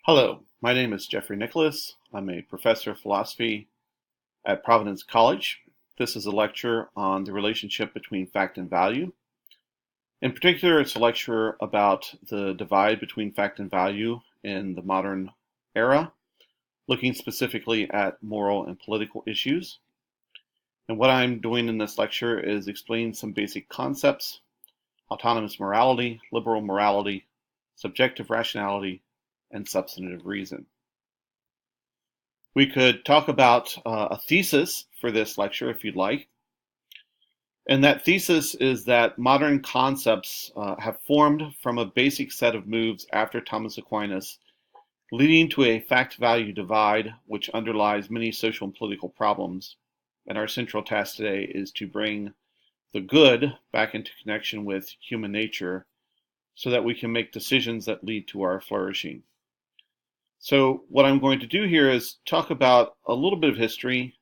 Hello, my name is Jeffrey Nicholas. I'm a professor of philosophy at Providence College. This is a lecture on the relationship between fact and value. In particular, it's a lecture about the divide between fact and value in the modern era, looking specifically at moral and political issues. And what I'm doing in this lecture is explain some basic concepts: autonomous morality, liberal morality, subjective rationality, and substantive reason. We could talk about a thesis for this lecture if you'd like. And that thesis is that modern concepts have formed from a basic set of moves after Thomas Aquinas, leading to a fact-value divide which underlies many social and political problems. And our central task today is to bring the good back into connection with human nature so that we can make decisions that lead to our flourishing. So what I'm going to do here is talk about a little bit of history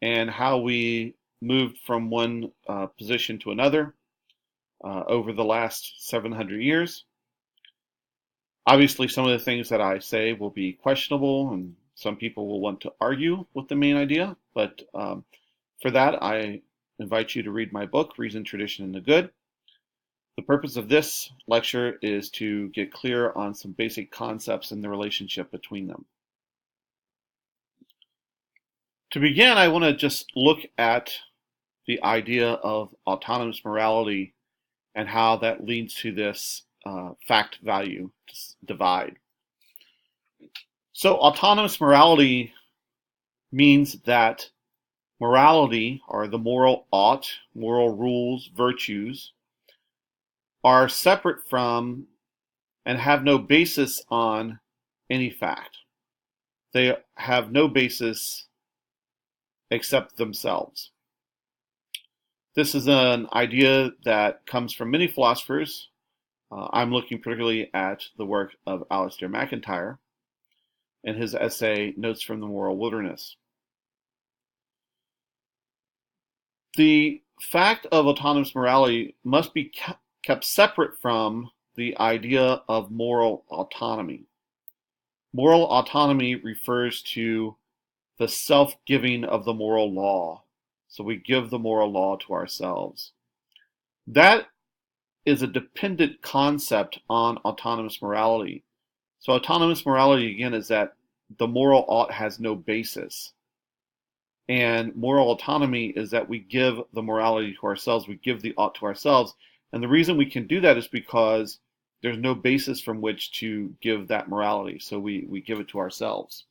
and how we moved from one position to another over the last 700 years. Obviously, some of the things that I say will be questionable, and some people will want to argue with the main idea, but for that, I invite you to read my book, Reason, Tradition, and the Good. The purpose of this lecture is to get clear on some basic concepts and the relationship between them. To begin, I want to just look at the idea of autonomous morality and how that leads to this fact-value divide. So autonomous morality means that morality, or the moral ought, moral rules, virtues, are separate from and have no basis on any fact. They have no basis except themselves. This is an idea that comes from many philosophers. I'm looking particularly at the work of Alasdair MacIntyre and his essay, Notes from the Moral Wilderness. The fact of autonomous morality must be kept separate from the idea of moral autonomy. Moral autonomy refers to the self-giving of the moral law. So we give the moral law to ourselves. That is a dependent concept on autonomous morality. So autonomous morality, again, is that the moral ought has no basis. And moral autonomy is that we give the morality to ourselves, we give the ought to ourselves. And the reason we can do that is because there's no basis from which to give that morality, so we give it to ourselves.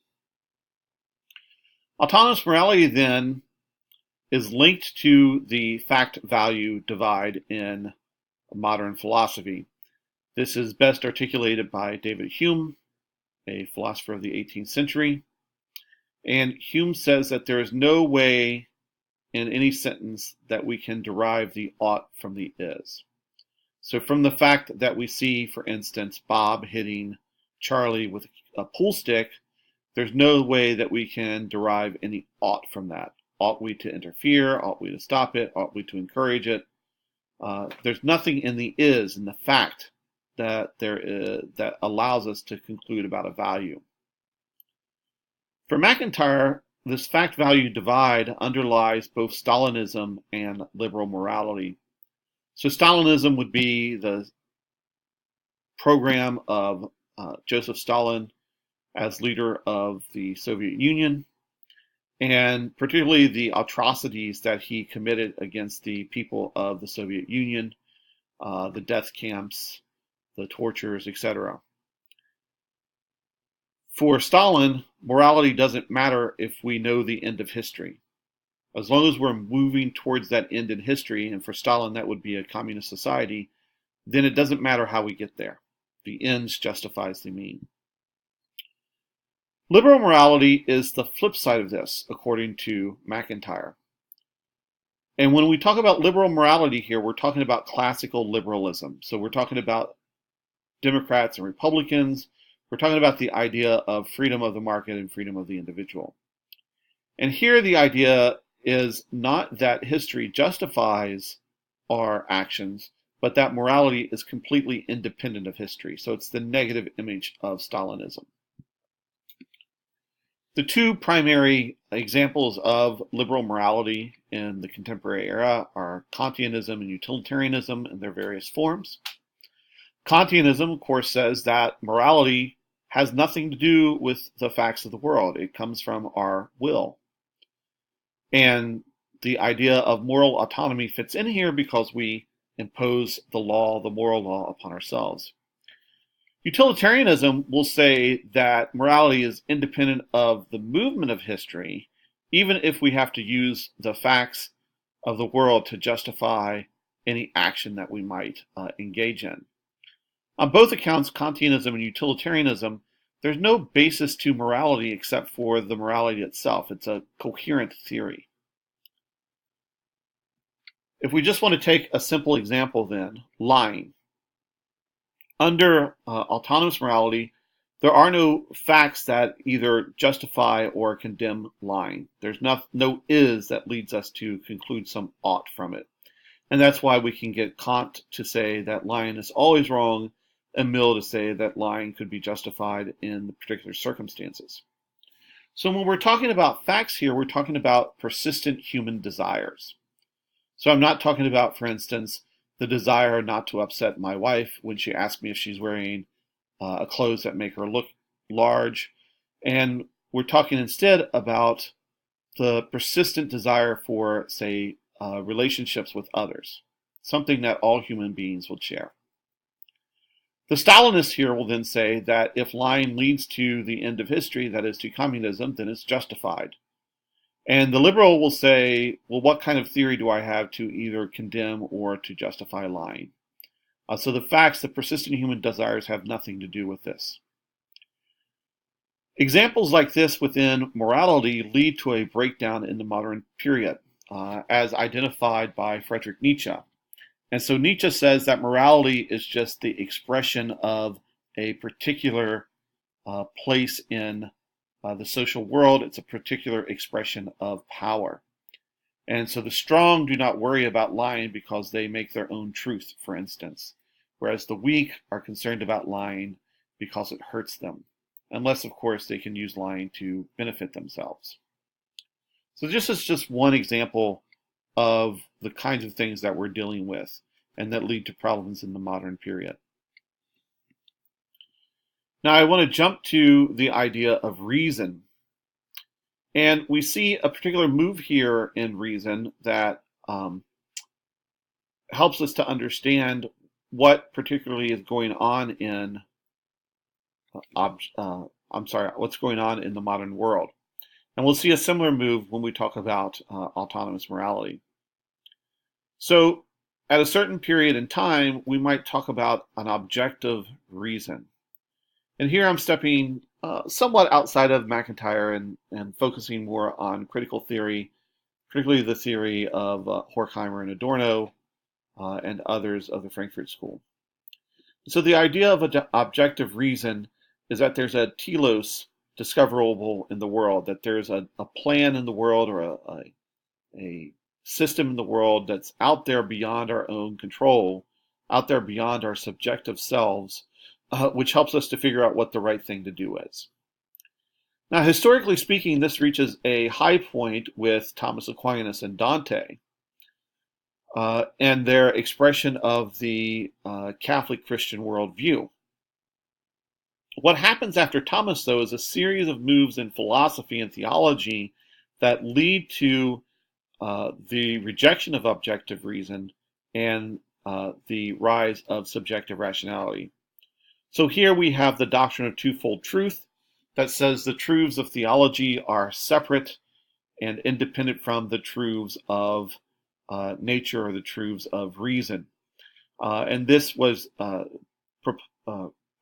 Autonomous morality, then, is linked to the fact-value divide in modern philosophy. This is best articulated by David Hume, a philosopher of the 18th century. And Hume says that there is no way in any sentence that we can derive the ought from the is. So from the fact that we see, for instance, Bob hitting Charlie with a pool stick, there's no way that we can derive any ought from that. Ought we to interfere? Ought we to stop it? Ought we to encourage it? There's nothing in the is, in the fact, that that allows us to conclude about a value. For MacIntyre, this fact-value divide underlies both Stalinism and liberal morality. So Stalinism would be the program of Joseph Stalin as leader of the Soviet Union, and particularly the atrocities that he committed against the people of the Soviet Union, the death camps, the tortures, etc. For Stalin, morality doesn't matter if we know the end of history. As long as we're moving towards that end in history, and for Stalin that would be a communist society, then it doesn't matter how we get there. The ends justifies the mean. Liberal morality is the flip side of this, according to MacIntyre. And when we talk about liberal morality here, we're talking about classical liberalism. So we're talking about Democrats and Republicans. We're talking about the idea of freedom of the market and freedom of the individual. And here the idea is not that history justifies our actions, but that morality is completely independent of history. So it's the negative image of Stalinism. The two primary examples of liberal morality in the contemporary era are Kantianism and utilitarianism in their various forms. Kantianism, of course, says that morality has nothing to do with the facts of the world. It comes from our will. And the idea of moral autonomy fits in here because we impose the law, the moral law, upon ourselves. Utilitarianism will say that morality is independent of the movement of history, even if we have to use the facts of the world to justify any action that we might engage in. On both accounts, Kantianism and utilitarianism, there's no basis to morality except for the morality itself. It's a coherent theory. If we just want to take a simple example then, lying. Under autonomous morality, there are no facts that either justify or condemn lying. There's no is that leads us to conclude some ought from it. And that's why we can get Kant to say that lying is always wrong, and Mill to say that lying could be justified in particular circumstances. So when we're talking about facts here, we're talking about persistent human desires. So I'm not talking about, for instance, the desire not to upset my wife when she asks me if she's wearing clothes that make her look large. And we're talking instead about the persistent desire for, say, relationships with others, something that all human beings will share. The Stalinists here will then say that if lying leads to the end of history, that is to communism, then it's justified. And the liberal will say, well, what kind of theory do I have to either condemn or to justify lying? So the facts, the persistent human desires have nothing to do with this. Examples like this within morality lead to a breakdown in the modern period, as identified by Friedrich Nietzsche. And so Nietzsche says that morality is just the expression of a particular place in the social world. It's a particular expression of power. And so the strong do not worry about lying because they make their own truth, for instance, whereas the weak are concerned about lying because it hurts them, unless, of course, they can use lying to benefit themselves. So this is just one example of the kinds of things that we're dealing with and that lead to problems in the modern period. Now I want to jump to the idea of reason. And we see a particular move here in reason that helps us to understand what particularly is going on in what's going on in the modern world. And we'll see a similar move when we talk about autonomous morality. So at a certain period in time, we might talk about an objective reason. And here I'm stepping somewhat outside of MacIntyre and focusing more on critical theory, particularly the theory of Horkheimer and Adorno and others of the Frankfurt School. So the idea of an objective reason is that there's a telos discoverable in the world, that there's a plan in the world or a system in the world that's out there beyond our own control, out there beyond our subjective selves, which helps us to figure out what the right thing to do is. Now, historically speaking, this reaches a high point with Thomas Aquinas and Dante and their expression of the Catholic Christian worldview. What happens after Thomas, though, is a series of moves in philosophy and theology that lead to the rejection of objective reason and the rise of subjective rationality. So here we have the doctrine of twofold truth that says the truths of theology are separate and independent from the truths of nature or the truths of reason. And this was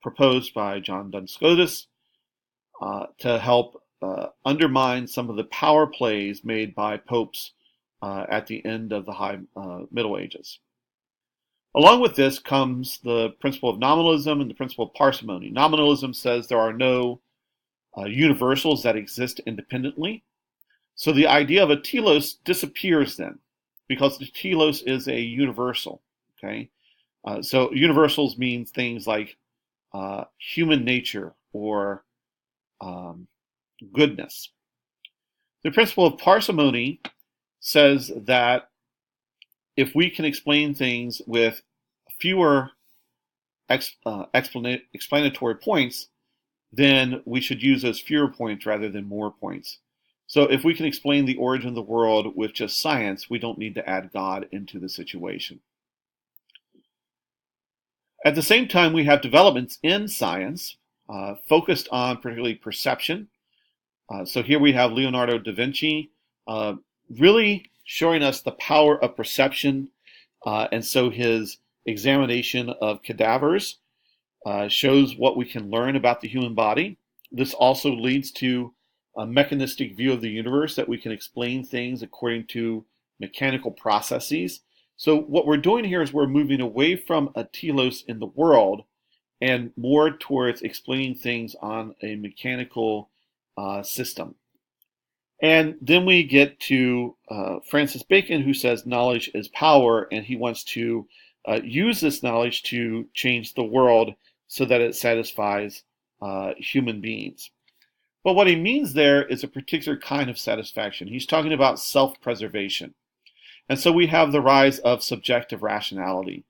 proposed by John Duns Scotus to help undermine some of the power plays made by popes at the end of the High Middle Ages. Along with this comes the principle of nominalism and the principle of parsimony. Nominalism says there are no universals that exist independently. So the idea of a telos disappears then, because the telos is a universal. Okay, so universals means things like human nature or goodness. The principle of parsimony says that if we can explain things with fewer explanatory points, then we should use those fewer points rather than more points. So if we can explain the origin of the world with just science, we don't need to add God into the situation. At the same time, we have developments in science focused on particularly perception. So here we have Leonardo da Vinci really showing us the power of perception. And so his examination of cadavers shows what we can learn about the human body. This also leads to a mechanistic view of the universe, that we can explain things according to mechanical processes. So what we're doing here is we're moving away from a telos in the world and more towards explaining things on a mechanical system. And then we get to Francis Bacon, who says knowledge is power, and he wants to use this knowledge to change the world so that it satisfies human beings. But what he means there is a particular kind of satisfaction. He's talking about self-preservation. And so we have the rise of subjective rationality.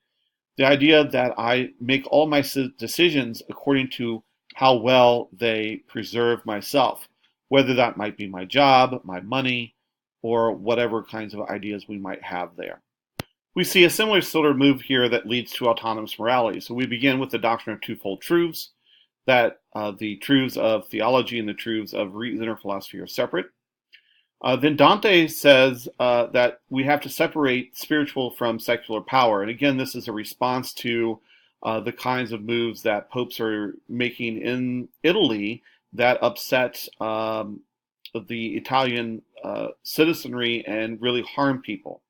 The idea that I make all my decisions according to how well they preserve myself, whether that might be my job, my money, or whatever kinds of ideas we might have there. We see a similar sort of move here that leads to autonomous morality. So we begin with the doctrine of twofold truths, that the truths of theology and the truths of reason or philosophy are separate. Then Dante says that we have to separate spiritual from secular power. And again, this is a response to the kinds of moves that popes are making in Italy that upset the Italian citizenry and really harm people.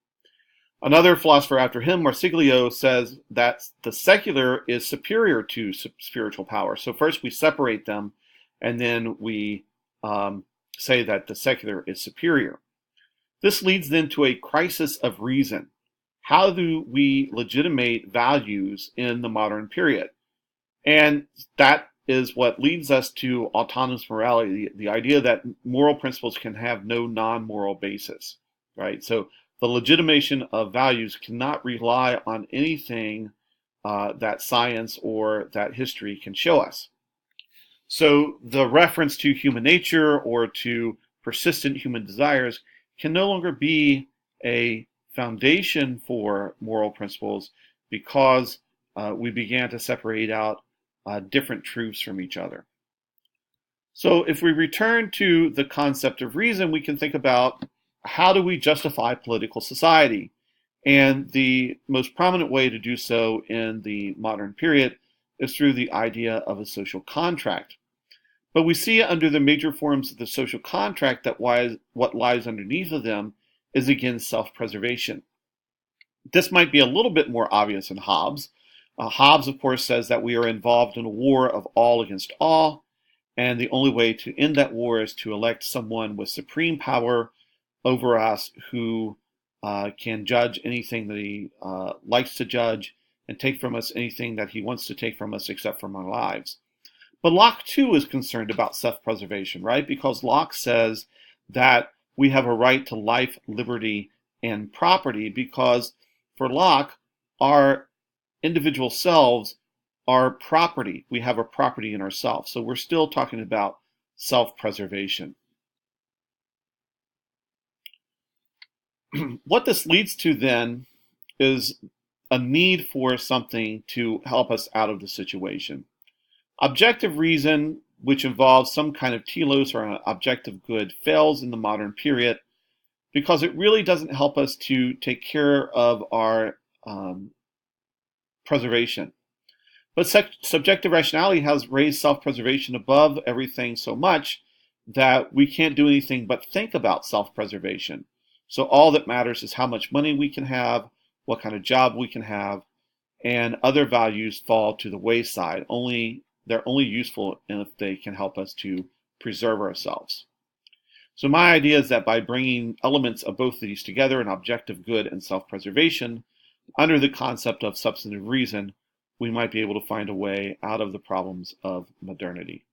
Another philosopher after him, Marsiglio, says that the secular is superior to spiritual power. So first we separate them, and then we say that the secular is superior. This leads then to a crisis of reason. How do we legitimate values in the modern period? And that is what leads us to autonomous morality, the idea that moral principles can have no non-moral basis, right? So the legitimation of values cannot rely on anything that science or that history can show us. So the reference to human nature or to persistent human desires can no longer be a foundation for moral principles, because we began to separate out different truths from each other. So if we return to the concept of reason, we can think about how do we justify political society? And the most prominent way to do so in the modern period is through the idea of a social contract. But we see under the major forms of the social contract that what lies underneath of them is again self-preservation. This might be a little bit more obvious in Hobbes. Hobbes, of course, says that we are involved in a war of all against all, and the only way to end that war is to elect someone with supreme power over us who can judge anything that he likes to judge and take from us anything that he wants to take from us except from our lives. But Locke, too, is concerned about self-preservation, right? Because Locke says that we have a right to life, liberty, and property, because for Locke, our individual selves are property. We have a property in ourselves. So we're still talking about self-preservation. What this leads to then is a need for something to help us out of the situation. Objective reason, which involves some kind of telos or an objective good, fails in the modern period because it really doesn't help us to take care of our preservation. But subjective rationality has raised self-preservation above everything so much that we can't do anything but think about self-preservation. So all that matters is how much money we can have, what kind of job we can have, and other values fall to the wayside. They're only useful if they can help us to preserve ourselves. So my idea is that by bringing elements of both of these together, an objective good and self-preservation, under the concept of substantive reason, we might be able to find a way out of the problems of modernity.